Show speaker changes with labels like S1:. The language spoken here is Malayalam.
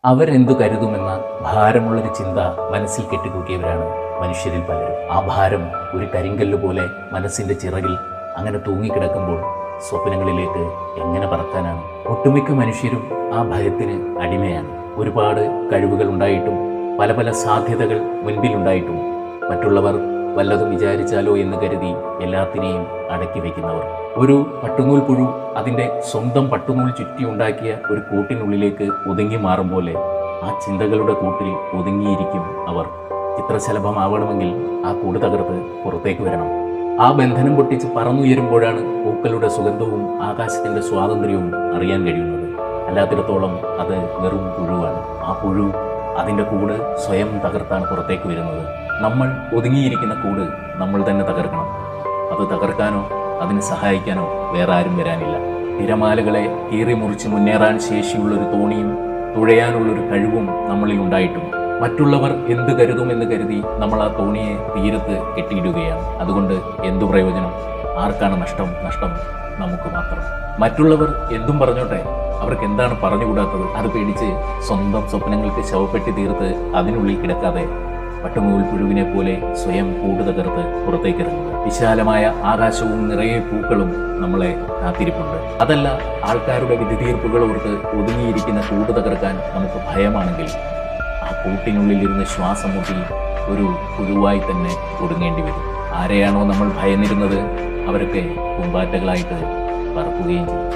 S1: അവരെന്തു കരുതുമെന്ന ഭാരമുള്ളൊരു ചിന്ത മനസ്സിൽ കെട്ടിത്തൂക്കിയവരാണ് മനുഷ്യരിൽ പലരും. ആ ഭാരം ഒരു കരിങ്കല്ല് പോലെ മനസ്സിൻ്റെ ചിറകിൽ അങ്ങനെ തൂങ്ങിക്കിടക്കുമ്പോൾ സ്വപ്നങ്ങളിലേക്ക് എങ്ങനെ പറക്കാനാണ്? ഒട്ടുമിക്ക മനുഷ്യരും ആ ഭയത്തിന് അടിമയാണ്. ഒരുപാട് കഴിവുകൾ ഉണ്ടായിട്ടും പല പല സാധ്യതകൾ മുൻപിലുണ്ടായിട്ടും മറ്റുള്ളവർ വല്ലതും വിചാരിച്ചാലോ എന്ന് കരുതി എല്ലാത്തിനെയും അടക്കി വയ്ക്കുന്നവർ. ഒരു പട്ടുനൂൽ പുഴു അതിൻ്റെ സ്വന്തം പട്ടുനൂൽ ചുറ്റി ഉണ്ടാക്കിയ ഒരു കൂട്ടിനുള്ളിലേക്ക് ഒതുങ്ങി മാറും പോലെ ആ ചിന്തകളുടെ കൂട്ടിൽ ഒതുങ്ങിയിരിക്കും അവർ. ചിത്രശലഭമാവണമെങ്കിൽ ആ കൂട് തകർത്ത് പുറത്തേക്ക് വരണം. ആ ബന്ധനം പൊട്ടിച്ച് പറന്നുയരുമ്പോഴാണ് പൂക്കളുടെ സുഗന്ധവും ആകാശത്തിൻ്റെ സ്വാതന്ത്ര്യവും അറിയാൻ കഴിയുന്നത്. അല്ലാത്തിടത്തോളം അത് വെറും പുഴുവാണ്. ആ പുഴു അതിൻ്റെ കൂട് സ്വയം തകർത്താണ് പുറത്തേക്ക് വരുന്നത്. നമ്മൾ ഒതുങ്ങിയിരിക്കുന്ന കൂട് നമ്മൾ തന്നെ തകർക്കണം. അത് തകർക്കാനോ അതിനെ സഹായിക്കാനോ വേറെ ആരും വരാനില്ല. തിരമാലകളെ കീറി മുറിച്ച് മുന്നേറാൻ ശേഷിയുള്ളൊരു തോണിയും തുഴയാനുള്ളൊരു കഴിവും നമ്മളിൽ ഉണ്ടായിട്ടും മറ്റുള്ളവർ എന്ത് കരുതുമെന്ന് കരുതി നമ്മൾ ആ തോണിയെ തീരത്ത് കെട്ടിയിടുകയാണ്. അതുകൊണ്ട് എന്തു പ്രയോജനം? ആർക്കാണ് നഷ്ടം? നഷ്ടം നമുക്ക് മാത്രം. മറ്റുള്ളവർ എന്തും പറഞ്ഞോട്ടെ, അവർക്ക് എന്താണ് പറഞ്ഞുകൂടാത്തത്? അത് പേടിച്ച് സ്വന്തം സ്വപ്നങ്ങൾക്ക് ശവപ്പെട്ടി തീർത്ത് അതിനുള്ളിൽ കിടക്കാതെ പട്ടുനൂൽ പുഴുവിനെ പോലെ സ്വയം കൂട് തകർത്ത് പുറത്തേക്ക് ഇറങ്ങുക. വിശാലമായ ആകാശവും നിറയെ പൂക്കളും നമ്മളെ കാത്തിരിപ്പുണ്ട്. അതല്ല, ആൾക്കാരുടെ വിധി തീർപ്പുകൾ ഓർത്ത് ഒതുങ്ങിയിരിക്കുന്ന കൂട് തകർക്കാൻ നമുക്ക് ഭയമാണെങ്കിൽ ആ കൂട്ടിനുള്ളിൽ ഇരുന്ന് ശ്വാസം മുട്ടി ഒരു പുഴുവായി തന്നെ ഒടുങ്ങേണ്ടി വരും. ആരെയാണോ നമ്മൾ ഭയന്നിരുന്നത് അവരൊക്കെ പൂമ്പാറ്റകളായിട്ട് പറക്കുകയും ചെയ്യും.